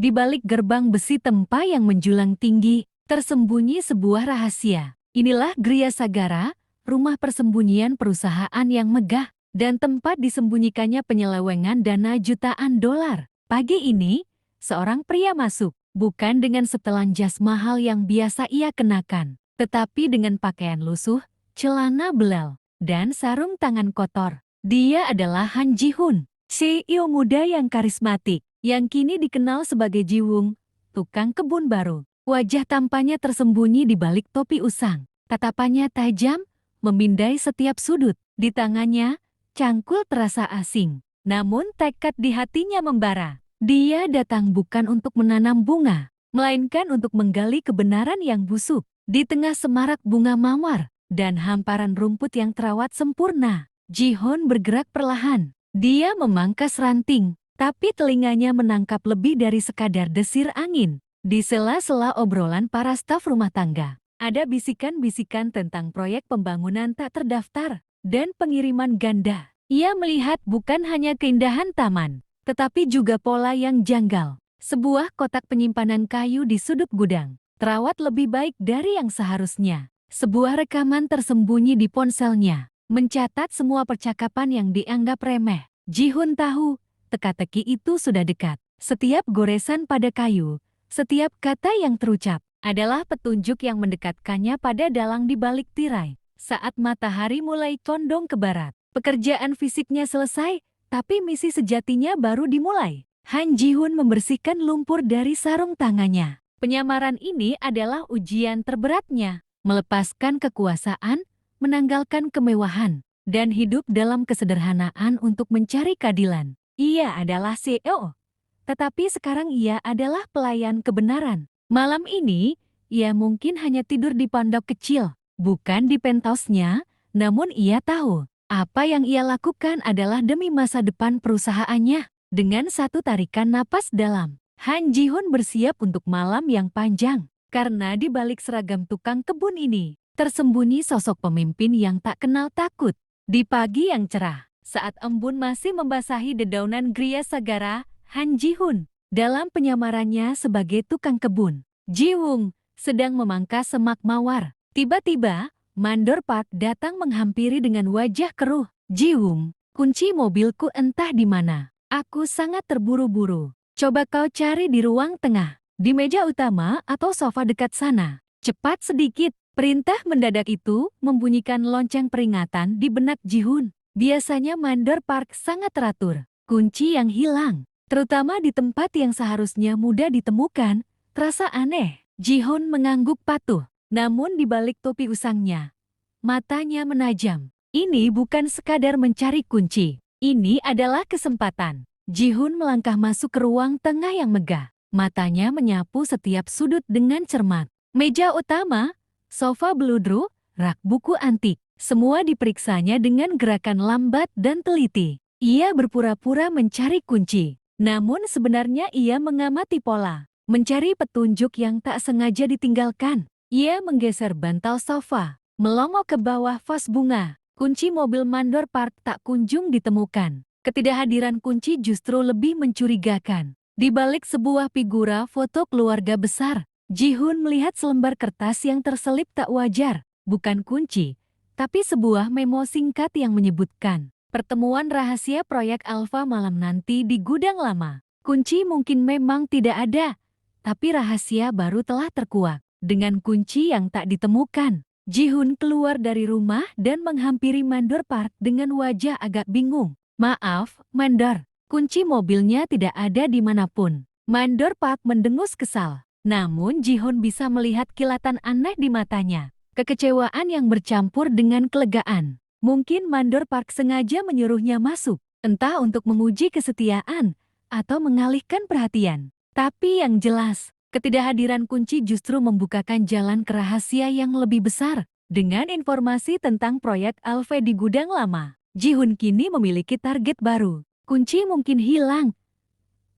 Di balik gerbang besi tempa yang menjulang tinggi, tersembunyi sebuah rahasia. Inilah Gria Sagara, rumah persembunyian perusahaan yang megah, dan tempat disembunyikannya penyelewengan dana jutaan dolar. Pagi ini, seorang pria masuk, bukan dengan setelan jas mahal yang biasa ia kenakan, tetapi dengan pakaian lusuh, celana belel, dan sarung tangan kotor. Dia adalah Han Ji-hun, CEO muda yang karismatik, yang kini dikenal sebagai Jiwung, tukang kebun baru. Wajah tampaknya tersembunyi di balik topi usang. Tatapannya tajam, memindai setiap sudut. Di tangannya, cangkul terasa asing. Namun tekad di hatinya membara. Dia datang bukan untuk menanam bunga, melainkan untuk menggali kebenaran yang busuk. Di tengah semarak bunga mawar dan hamparan rumput yang terawat sempurna, Ji-hun bergerak perlahan. Dia memangkas ranting, tapi telinganya menangkap lebih dari sekadar desir angin. Di sela-sela obrolan para staf rumah tangga, ada bisikan-bisikan tentang proyek pembangunan tak terdaftar dan pengiriman ganda. Ia melihat bukan hanya keindahan taman, tetapi juga pola yang janggal. Sebuah kotak penyimpanan kayu di sudut gudang, terawat lebih baik dari yang seharusnya. Sebuah rekaman tersembunyi di ponselnya, mencatat semua percakapan yang dianggap remeh. Ji-hun tahu, teka-teki itu sudah dekat. Setiap goresan pada kayu, setiap kata yang terucap, adalah petunjuk yang mendekatkannya pada dalang di balik tirai. Saat matahari mulai condong ke barat, pekerjaan fisiknya selesai, tapi misi sejatinya baru dimulai. Han Ji-hun membersihkan lumpur dari sarung tangannya. Penyamaran ini adalah ujian terberatnya. Melepaskan kekuasaan, menanggalkan kemewahan, dan hidup dalam kesederhanaan untuk mencari keadilan. Ia adalah CEO, tetapi sekarang ia adalah pelayan kebenaran. Malam ini, ia mungkin hanya tidur di pondok kecil, bukan di penthouse-nya, namun ia tahu, apa yang ia lakukan adalah demi masa depan perusahaannya. Dengan satu tarikan napas dalam, Han Ji-hun bersiap untuk malam yang panjang. Karena di balik seragam tukang kebun ini, tersembunyi sosok pemimpin yang tak kenal takut. Di pagi yang cerah, saat embun masih membasahi dedaunan Gria Sagara, Han Ji-hun, dalam penyamarannya sebagai tukang kebun, Jiwung sedang memangkas semak mawar. Tiba-tiba, Mandor Park datang menghampiri dengan wajah keruh. Jiwung, kunci mobilku entah di mana. Aku sangat terburu-buru. Coba kau cari di ruang tengah, di meja utama atau sofa dekat sana. Cepat sedikit. Perintah mendadak itu membunyikan lonceng peringatan di benak Ji-hun. Biasanya Mandor Park sangat teratur. Kunci yang hilang, terutama di tempat yang seharusnya mudah ditemukan, terasa aneh. Ji-hun mengangguk patuh, namun di balik topi usangnya, matanya menajam. Ini bukan sekadar mencari kunci. Ini adalah kesempatan. Ji-hun melangkah masuk ke ruang tengah yang megah. Matanya menyapu setiap sudut dengan cermat. Meja utama, sofa beludru, rak buku antik. Semua diperiksanya dengan gerakan lambat dan teliti. Ia berpura-pura mencari kunci. Namun sebenarnya ia mengamati pola. Mencari petunjuk yang tak sengaja ditinggalkan. Ia menggeser bantal sofa, melongok ke bawah vas bunga. Kunci mobil Mandor Park tak kunjung ditemukan. Ketidakhadiran kunci justru lebih mencurigakan. Di balik sebuah figura foto keluarga besar, Ji-hun melihat selembar kertas yang terselip tak wajar. Bukan kunci, tapi sebuah memo singkat yang menyebutkan pertemuan rahasia proyek Alpha malam nanti di gudang lama. Kunci mungkin memang tidak ada, tapi rahasia baru telah terkuak. Dengan kunci yang tak ditemukan, Ji-hun keluar dari rumah dan menghampiri Mandor Park dengan wajah agak bingung. Maaf, Mandor, kunci mobilnya tidak ada dimanapun. Mandor Park mendengus kesal. Namun Ji-hun bisa melihat kilatan aneh di matanya. Kekecewaan yang bercampur dengan kelegaan. Mungkin Mandor Park sengaja menyuruhnya masuk, entah untuk menguji kesetiaan atau mengalihkan perhatian. Tapi yang jelas, ketidakhadiran kunci justru membukakan jalan ke rahasia yang lebih besar. Dengan informasi tentang proyek Alpha di gudang lama, Ji-hun kini memiliki target baru. Kunci mungkin hilang,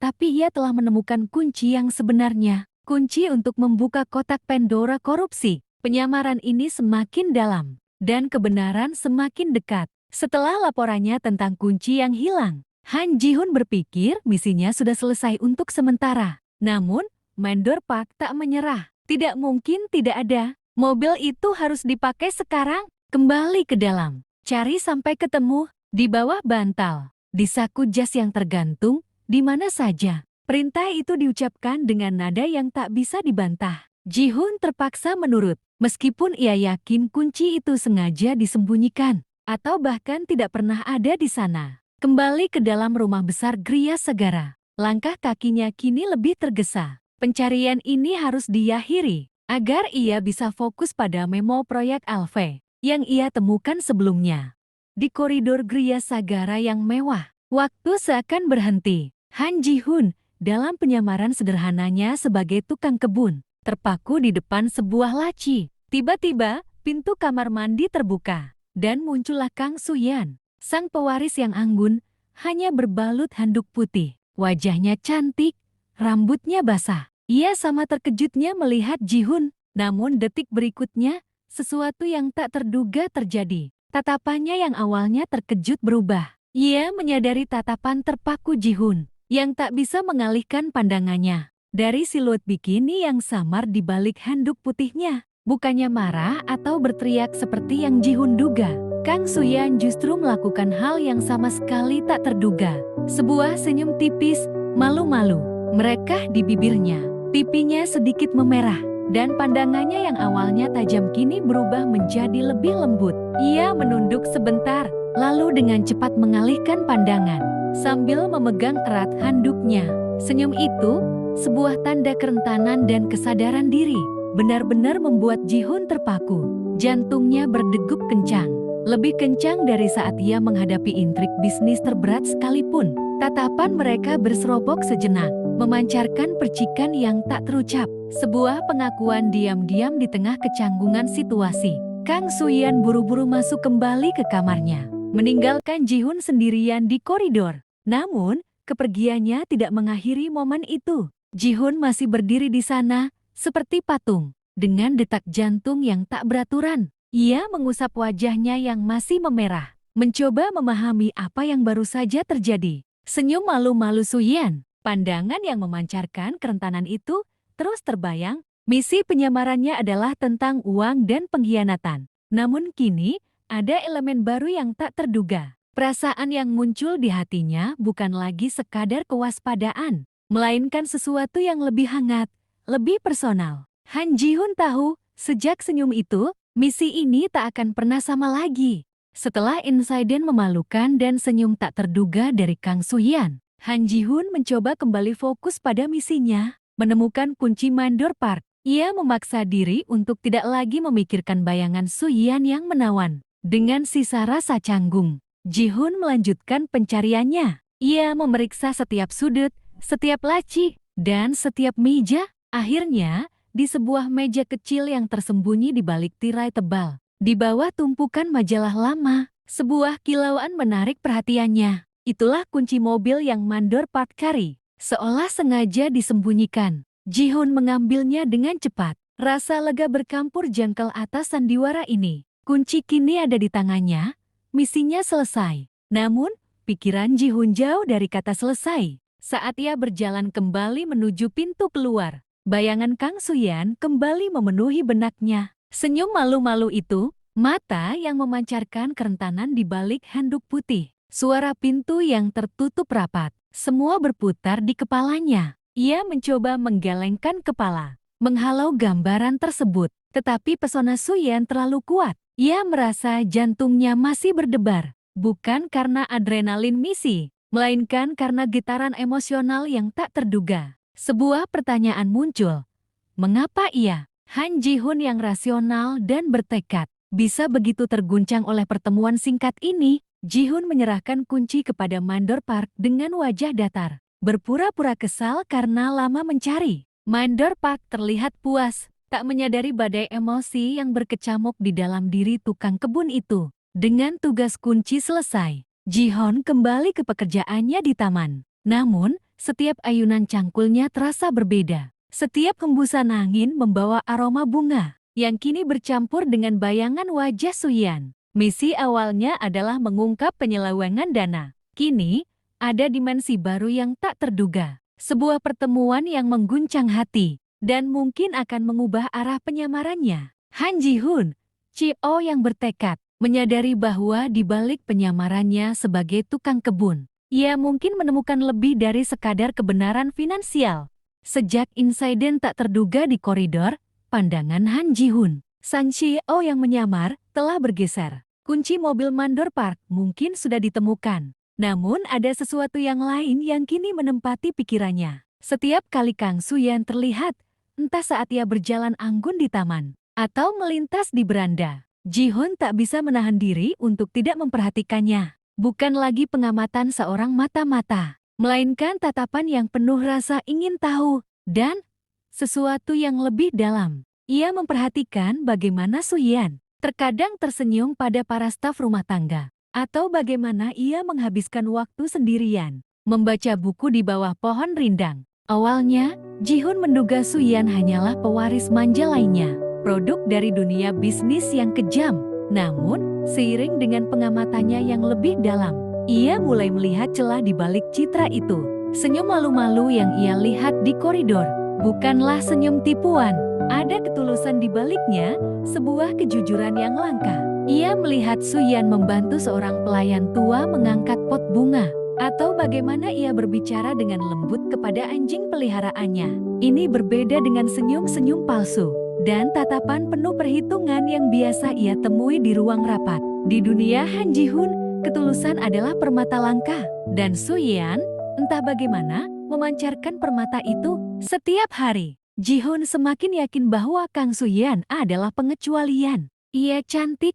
tapi ia telah menemukan kunci yang sebenarnya. Kunci untuk membuka kotak Pandora korupsi. Penyamaran ini semakin dalam, dan kebenaran semakin dekat. Setelah laporannya tentang kunci yang hilang, Han Ji-hun berpikir misinya sudah selesai untuk sementara. Namun, Mandor Park tak menyerah. Tidak mungkin tidak ada. Mobil itu harus dipakai sekarang. Kembali ke dalam. Cari sampai ketemu. Di bawah bantal. Di saku jas yang tergantung. Di mana saja. Perintah itu diucapkan dengan nada yang tak bisa dibantah. Ji-hun terpaksa menurut. Meskipun ia yakin kunci itu sengaja disembunyikan. Atau bahkan tidak pernah ada di sana. Kembali ke dalam rumah besar Gria Sagara. Langkah kakinya kini lebih tergesa. Pencarian ini harus diakhiri. Agar ia bisa fokus pada memo proyek Alve. Yang ia temukan sebelumnya. Di koridor Gria Sagara yang mewah. Waktu seakan berhenti. Han Ji-hun dalam penyamaran sederhananya sebagai tukang kebun, terpaku di depan sebuah laci. Tiba-tiba, pintu kamar mandi terbuka, dan muncullah Kang Suyan, sang pewaris yang anggun, hanya berbalut handuk putih. Wajahnya cantik, rambutnya basah. Ia sama terkejutnya melihat Ji-hun, namun detik berikutnya, sesuatu yang tak terduga terjadi. Tatapannya yang awalnya terkejut berubah. Ia menyadari tatapan terpaku Ji-hun yang tak bisa mengalihkan pandangannya dari siluet bikini yang samar di balik handuk putihnya. Bukannya marah atau berteriak seperti yang Ji-hun duga, Kang Suyan justru melakukan hal yang sama sekali tak terduga. Sebuah senyum tipis, malu-malu, merekah di bibirnya. Pipinya sedikit memerah, dan pandangannya yang awalnya tajam kini berubah menjadi lebih lembut. Ia menunduk sebentar, lalu dengan cepat mengalihkan pandangan sambil memegang erat handuknya. Senyum itu, sebuah tanda kerentanan dan kesadaran diri, benar-benar membuat Ji-hun terpaku. Jantungnya berdegup kencang, lebih kencang dari saat ia menghadapi intrik bisnis terberat sekalipun. Tatapan mereka berserobok sejenak, memancarkan percikan yang tak terucap. Sebuah pengakuan diam-diam di tengah kecanggungan situasi. Kang Suyan buru-buru masuk kembali ke kamarnya, meninggalkan Ji-hun sendirian di koridor. Namun, kepergiannya tidak mengakhiri momen itu. Ji-hun masih berdiri di sana, seperti patung, dengan detak jantung yang tak beraturan. Ia mengusap wajahnya yang masih memerah, mencoba memahami apa yang baru saja terjadi. Senyum malu-malu Suyan, pandangan yang memancarkan kerentanan itu, terus terbayang. Misi penyamarannya adalah tentang uang dan pengkhianatan. Namun kini, ada elemen baru yang tak terduga. Perasaan yang muncul di hatinya bukan lagi sekadar kewaspadaan, melainkan sesuatu yang lebih hangat, lebih personal. Han Ji-hun tahu, sejak senyum itu, misi ini tak akan pernah sama lagi. Setelah insiden memalukan dan senyum tak terduga dari Kang Suyan, Han Ji-hun mencoba kembali fokus pada misinya, menemukan kunci Mandor Park. Ia memaksa diri untuk tidak lagi memikirkan bayangan Suyan yang menawan. Dengan sisa rasa canggung, Ji-hun melanjutkan pencariannya. Ia memeriksa setiap sudut, setiap laci, dan setiap meja. Akhirnya, di sebuah meja kecil yang tersembunyi di balik tirai tebal, di bawah tumpukan majalah lama, sebuah kilauan menarik perhatiannya. Itulah kunci mobil yang Mandor Park cari, seolah sengaja disembunyikan. Ji-hun mengambilnya dengan cepat. Rasa lega bercampur jangkal atas sandiwara ini. Kunci kini ada di tangannya. Misinya selesai. Namun, pikiran Ji-hun jauh dari kata selesai. Saat ia berjalan kembali menuju pintu keluar, bayangan Kang Suyan kembali memenuhi benaknya. Senyum malu-malu itu, mata yang memancarkan kerentanan di balik handuk putih. Suara pintu yang tertutup rapat, semua berputar di kepalanya. Ia mencoba menggelengkan kepala, menghalau gambaran tersebut. Tetapi pesona Suyan terlalu kuat. Ia merasa jantungnya masih berdebar. Bukan karena adrenalin misi, melainkan karena getaran emosional yang tak terduga. Sebuah pertanyaan muncul. Mengapa ia, Han Ji-hun yang rasional dan bertekad, bisa begitu terguncang oleh pertemuan singkat ini? Ji-hun menyerahkan kunci kepada Mandor Park dengan wajah datar, berpura-pura kesal karena lama mencari. Mandor Park terlihat puas, tak menyadari badai emosi yang berkecamuk di dalam diri tukang kebun itu. Dengan tugas kunci selesai, Ji-hun kembali ke pekerjaannya di taman. Namun, setiap ayunan cangkulnya terasa berbeda. Setiap hembusan angin membawa aroma bunga, yang kini bercampur dengan bayangan wajah Suyan. Misi awalnya adalah mengungkap penyelewengan dana. Kini, ada dimensi baru yang tak terduga. Sebuah pertemuan yang mengguncang hati dan mungkin akan mengubah arah penyamarannya. Han Ji-hoon, CEO yang bertekad, menyadari bahwa di balik penyamarannya sebagai tukang kebun, ia mungkin menemukan lebih dari sekadar kebenaran finansial. Sejak insiden tak terduga di koridor, pandangan Han Ji-hoon, sang CEO yang menyamar, telah bergeser. Kunci mobil Mandor Park mungkin sudah ditemukan. Namun ada sesuatu yang lain yang kini menempati pikirannya. Setiap kali Kang Suyan terlihat, entah saat ia berjalan anggun di taman, atau melintas di beranda, Ji-hoon tak bisa menahan diri untuk tidak memperhatikannya. Bukan lagi pengamatan seorang mata-mata, melainkan tatapan yang penuh rasa ingin tahu, dan sesuatu yang lebih dalam. Ia memperhatikan bagaimana Suyan terkadang tersenyum pada para staf rumah tangga, atau bagaimana ia menghabiskan waktu sendirian, membaca buku di bawah pohon rindang. Awalnya, Ji-hoon menduga Suyan hanyalah pewaris manja lainnya, produk dari dunia bisnis yang kejam. Namun, seiring dengan pengamatannya yang lebih dalam, ia mulai melihat celah di balik citra itu. Senyum malu-malu yang ia lihat di koridor bukanlah senyum tipuan. Ada ketulusan di baliknya, sebuah kejujuran yang langka. Ia melihat Suyan membantu seorang pelayan tua mengangkat pot bunga, atau bagaimana ia berbicara dengan lembut kepada anjing peliharaannya. Ini berbeda dengan senyum-senyum palsu dan tatapan penuh perhitungan yang biasa ia temui di ruang rapat. Di dunia Han Ji-hoon, ketulusan adalah permata langka, dan Suyan, entah bagaimana, memancarkan permata itu setiap hari. Ji-hoon semakin yakin bahwa Kang Suyan adalah pengecualian. Ia cantik,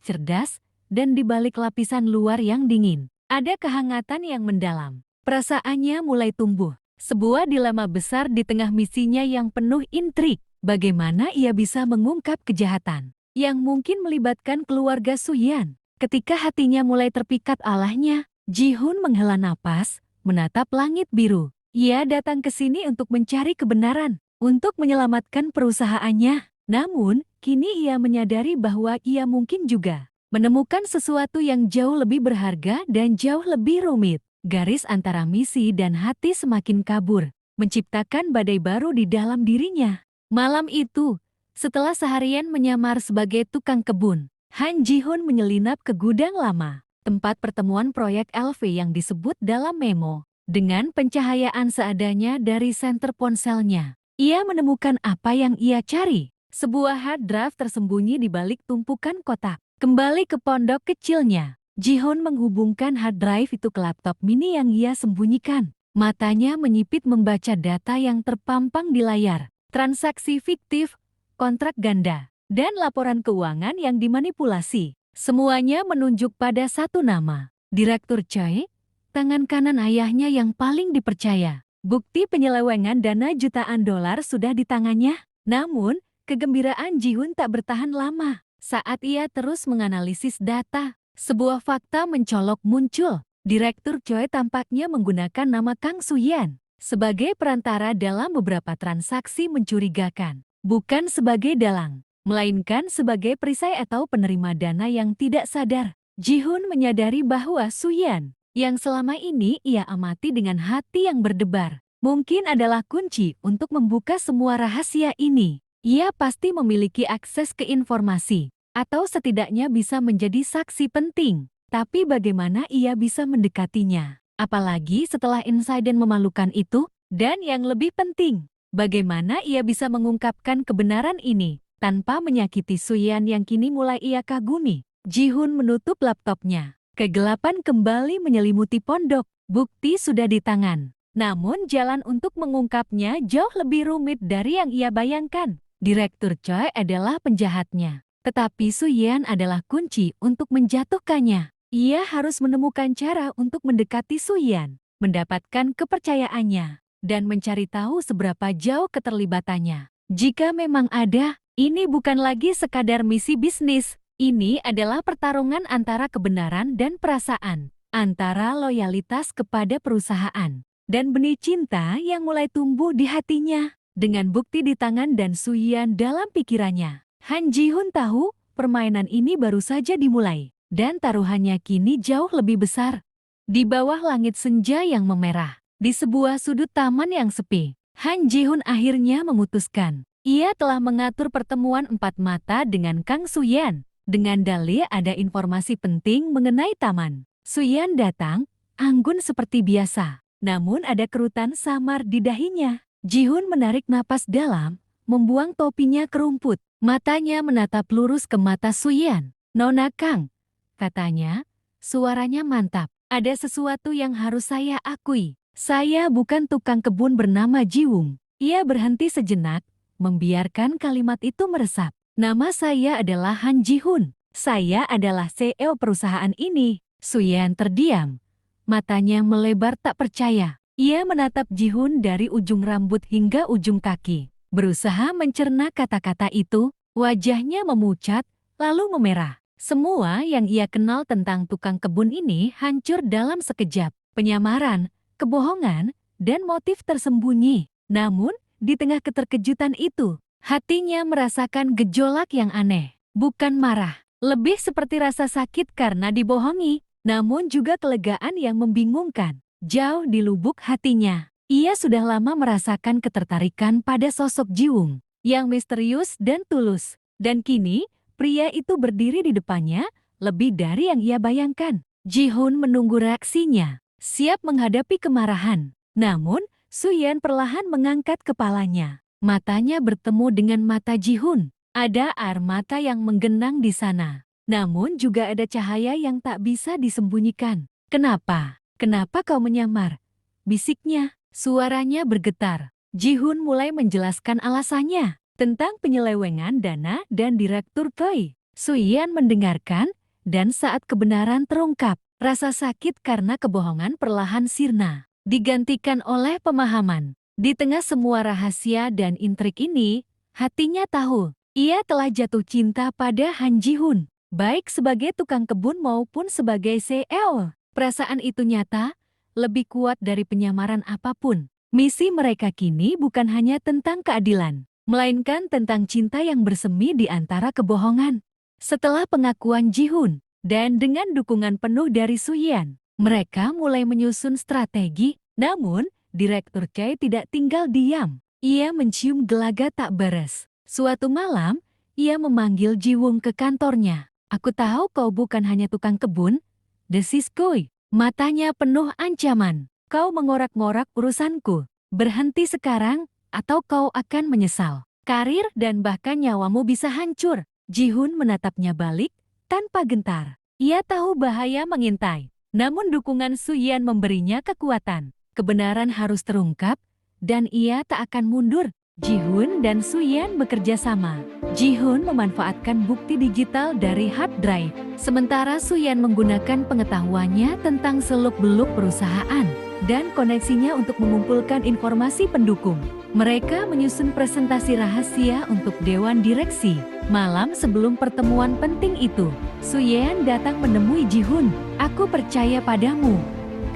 cerdas, dan di balik lapisan luar yang dingin, ada kehangatan yang mendalam. Perasaannya mulai tumbuh. Sebuah dilema besar di tengah misinya yang penuh intrik. Bagaimana ia bisa mengungkap kejahatan yang mungkin melibatkan keluarga Suyan? Ketika hatinya mulai terpikat alahnya, Ji-hoon menghela napas, menatap langit biru. Ia datang ke sini untuk mencari kebenaran, untuk menyelamatkan perusahaannya. Namun, kini ia menyadari bahwa ia mungkin juga menemukan sesuatu yang jauh lebih berharga dan jauh lebih rumit. Garis antara misi dan hati semakin kabur, menciptakan badai baru di dalam dirinya. Malam itu, setelah seharian menyamar sebagai tukang kebun, Han Ji-hoon menyelinap ke gudang lama, tempat pertemuan proyek LV yang disebut dalam memo. Dengan pencahayaan seadanya dari senter ponselnya, ia menemukan apa yang ia cari. Sebuah hard drive tersembunyi di balik tumpukan kotak. Kembali ke pondok kecilnya, Ji-hoon menghubungkan hard drive itu ke laptop mini yang ia sembunyikan. Matanya menyipit membaca data yang terpampang di layar. Transaksi fiktif, kontrak ganda, dan laporan keuangan yang dimanipulasi. Semuanya menunjuk pada satu nama, Direktur Choi, tangan kanan ayahnya yang paling dipercaya. Bukti penyelewengan dana jutaan dolar sudah di tangannya. Namun, kegembiraan Ji-hoon tak bertahan lama. Saat ia terus menganalisis data, sebuah fakta mencolok muncul. Direktur Choi tampaknya menggunakan nama Kang Suyan sebagai perantara dalam beberapa transaksi mencurigakan. Bukan sebagai dalang, melainkan sebagai perisai atau penerima dana yang tidak sadar. Ji-hoon menyadari bahwa Suyan, yang selama ini ia amati dengan hati yang berdebar, mungkin adalah kunci untuk membuka semua rahasia ini. Ia pasti memiliki akses ke informasi, atau setidaknya bisa menjadi saksi penting. Tapi bagaimana ia bisa mendekatinya? Apalagi setelah insiden memalukan itu, dan yang lebih penting, bagaimana ia bisa mengungkapkan kebenaran ini tanpa menyakiti Suyan yang kini mulai ia kagumi. Ji-hoon menutup laptopnya. Kegelapan kembali menyelimuti pondok. Bukti sudah di tangan. Namun jalan untuk mengungkapnya jauh lebih rumit dari yang ia bayangkan. Direktur Choi adalah penjahatnya, tetapi Suyan adalah kunci untuk menjatuhkannya. Ia harus menemukan cara untuk mendekati Suyan, mendapatkan kepercayaannya, dan mencari tahu seberapa jauh keterlibatannya. Jika memang ada, ini bukan lagi sekadar misi bisnis. Ini adalah pertarungan antara kebenaran dan perasaan, antara loyalitas kepada perusahaan, dan benih cinta yang mulai tumbuh di hatinya. Dengan bukti di tangan dan Suyan dalam pikirannya, Han Ji-hoon tahu permainan ini baru saja dimulai, dan taruhannya kini jauh lebih besar. Di bawah langit senja yang memerah, Di sebuah sudut taman yang sepi, Han Ji-hun akhirnya memutuskan. Ia telah mengatur pertemuan empat mata dengan Kang Suyan. Dengan dalih ada informasi penting mengenai taman. Suyan datang, anggun seperti biasa. Namun ada kerutan samar di dahinya. Ji-hun menarik napas dalam, membuang topinya ke rumput. Matanya menatap lurus ke mata Suyan. "Nona Kang," katanya, suaranya mantap. "Ada sesuatu yang harus saya akui. Saya bukan tukang kebun bernama Jiwung." Ia berhenti sejenak, membiarkan kalimat itu meresap. "Nama saya adalah Han Ji-hun. Saya adalah CEO perusahaan ini." Suyan terdiam. Matanya melebar tak percaya. Ia menatap Ji-hun dari ujung rambut hingga ujung kaki. Berusaha mencerna kata-kata itu, wajahnya memucat, lalu memerah. Semua yang ia kenal tentang tukang kebun ini hancur dalam sekejap. Penyamaran, kebohongan, dan motif tersembunyi. Namun, di tengah keterkejutan itu, hatinya merasakan gejolak yang aneh. Bukan marah, lebih seperti rasa sakit karena dibohongi, namun juga kelegaan yang membingungkan. Jauh di lubuk hatinya, ia sudah lama merasakan ketertarikan pada sosok Jiwung yang misterius dan tulus. Dan kini, pria itu berdiri di depannya, lebih dari yang ia bayangkan. Ji-hun menunggu reaksinya, siap menghadapi kemarahan. Namun, Suyan perlahan mengangkat kepalanya. Matanya bertemu dengan mata Ji-hun. Ada air mata yang menggenang di sana. Namun juga ada cahaya yang tak bisa disembunyikan. "Kenapa? Kenapa kau menyamar?" bisiknya. Suaranya bergetar. Ji-hun mulai menjelaskan alasannya tentang penyelewengan dana dan Direktur Koi. Suyan mendengarkan, dan saat kebenaran terungkap, rasa sakit karena kebohongan perlahan sirna, digantikan oleh pemahaman. Di tengah semua rahasia dan intrik ini, hatinya tahu, ia telah jatuh cinta pada Han Ji-hun, baik sebagai tukang kebun maupun sebagai CEO. Perasaan itu nyata, lebih kuat dari penyamaran apapun. Misi mereka kini bukan hanya tentang keadilan, melainkan tentang cinta yang bersemi di antara kebohongan. Setelah pengakuan Ji-hun, dan dengan dukungan penuh dari Suyan, mereka mulai menyusun strategi. Namun, Direktur Choi tidak tinggal diam. Ia mencium gelagat tak beres. Suatu malam, ia memanggil Jiwung ke kantornya. "Aku tahu kau bukan hanya tukang kebun," desis Koi. Matanya penuh ancaman. "Kau mengorak-ngorak urusanku. Berhenti sekarang, atau kau akan menyesal. Karir dan bahkan nyawamu bisa hancur." Ji-hun menatapnya balik, tanpa gentar. Ia tahu bahaya mengintai. Namun dukungan Suyan memberinya kekuatan. Kebenaran harus terungkap, dan ia tak akan mundur. Ji-hun dan Suyan bekerja sama. Ji-hun memanfaatkan bukti digital dari hard drive, sementara Suyan menggunakan pengetahuannya tentang seluk-beluk perusahaan dan koneksinya untuk mengumpulkan informasi pendukung. Mereka menyusun presentasi rahasia untuk Dewan Direksi. Malam sebelum pertemuan penting itu, Suyan datang menemui Ji-hun. "Aku percaya padamu,"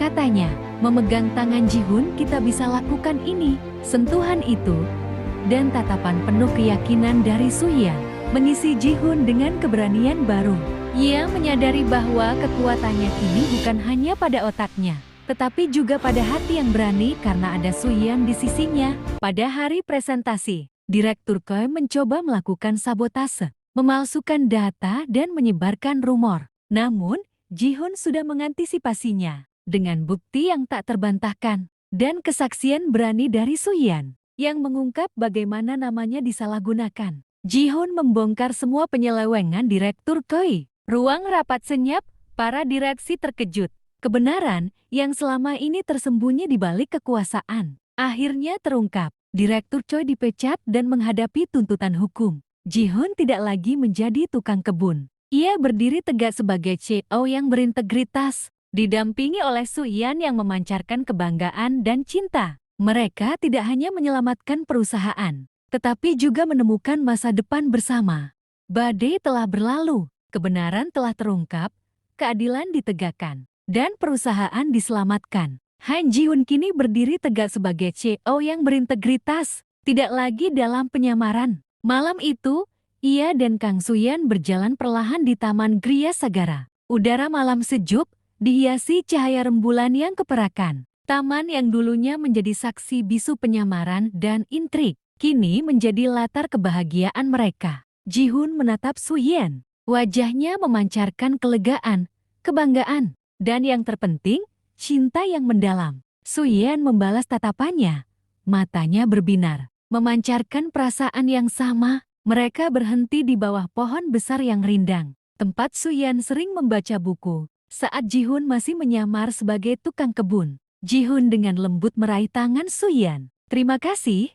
katanya. Memegang tangan Ji-hun, "Kita bisa lakukan ini." Sentuhan itu dan tatapan penuh keyakinan dari Suyan mengisi Ji-hun dengan keberanian baru. Ia menyadari bahwa kekuatannya kini bukan hanya pada otaknya, tetapi juga pada hati yang berani karena ada Suyan di sisinya. Pada hari presentasi, Direktur Koi mencoba melakukan sabotase, memalsukan data dan menyebarkan rumor. Namun, Ji-hun sudah mengantisipasinya dengan bukti yang tak terbantahkan dan kesaksian berani dari Suyan yang mengungkap bagaimana namanya disalahgunakan. Ji-hun membongkar semua penyelewengan Direktur Koi. Ruang rapat senyap, para direksi terkejut. Kebenaran yang selama ini tersembunyi di balik kekuasaan akhirnya terungkap. Direktur Choi dipecat dan menghadapi tuntutan hukum. Ji-hun tidak lagi menjadi tukang kebun. Ia berdiri tegak sebagai CEO yang berintegritas, didampingi oleh Suyan yang memancarkan kebanggaan dan cinta. Mereka tidak hanya menyelamatkan perusahaan, tetapi juga menemukan masa depan bersama. Badai telah berlalu, kebenaran telah terungkap, keadilan ditegakkan, dan perusahaan diselamatkan. Han Ji-hun kini berdiri tegak sebagai CEO yang berintegritas, tidak lagi dalam penyamaran. Malam itu, ia dan Kang Suyan berjalan perlahan di Taman Gria Sagara. Udara malam sejuk, dihiasi cahaya rembulan yang keperakan. Taman yang dulunya menjadi saksi bisu penyamaran dan intrik, kini menjadi latar kebahagiaan mereka. Ji-hun menatap Su-yen. Wajahnya memancarkan kelegaan, kebanggaan, dan yang terpenting, cinta yang mendalam. Su-yen membalas tatapannya. Matanya berbinar, memancarkan perasaan yang sama. Mereka berhenti di bawah pohon besar yang rindang, tempat Su-yen sering membaca buku, saat Ji-hun masih menyamar sebagai tukang kebun. Ji-hun dengan lembut meraih tangan Su-yen. "Terima kasih,"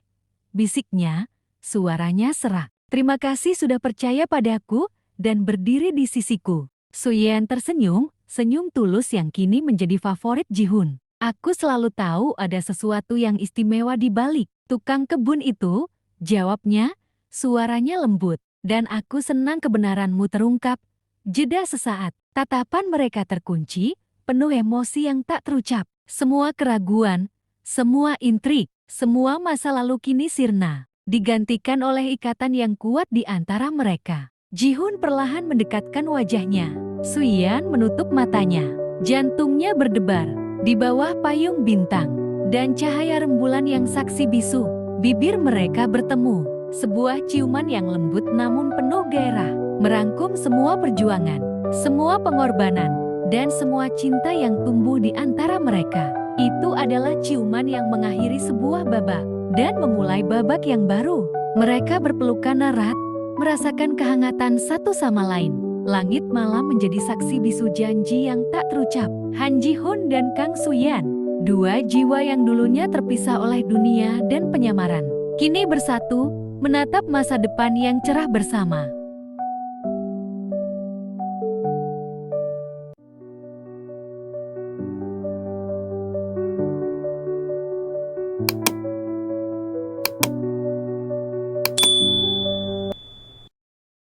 bisiknya, suaranya serak. "Terima kasih sudah percaya padaku dan berdiri di sisiku." Su-yen tersenyum, senyum tulus yang kini menjadi favorit Ji-hun. "Aku selalu tahu ada sesuatu yang istimewa di balik tukang kebun itu," jawabnya, suaranya lembut. "Dan aku senang kebenaranmu terungkap." Jeda sesaat, tatapan mereka terkunci, penuh emosi yang tak terucap. Semua keraguan, semua intrik, semua masa lalu kini sirna, digantikan oleh ikatan yang kuat di antara mereka. Ji-hun perlahan mendekatkan wajahnya. Su-yen menutup matanya. Jantungnya berdebar di bawah payung bintang dan cahaya rembulan yang saksi bisu. Bibir mereka bertemu, sebuah ciuman yang lembut namun penuh gairah, merangkum semua perjuangan, semua pengorbanan, dan semua cinta yang tumbuh di antara mereka. Itu adalah ciuman yang mengakhiri sebuah babak dan memulai babak yang baru. Mereka berpelukan erat, merasakan kehangatan satu sama lain. Langit malam menjadi saksi bisu janji yang tak terucap. Han Ji-hun dan Kang Su-yen, dua jiwa yang dulunya terpisah oleh dunia dan penyamaran, kini bersatu, menatap masa depan yang cerah bersama.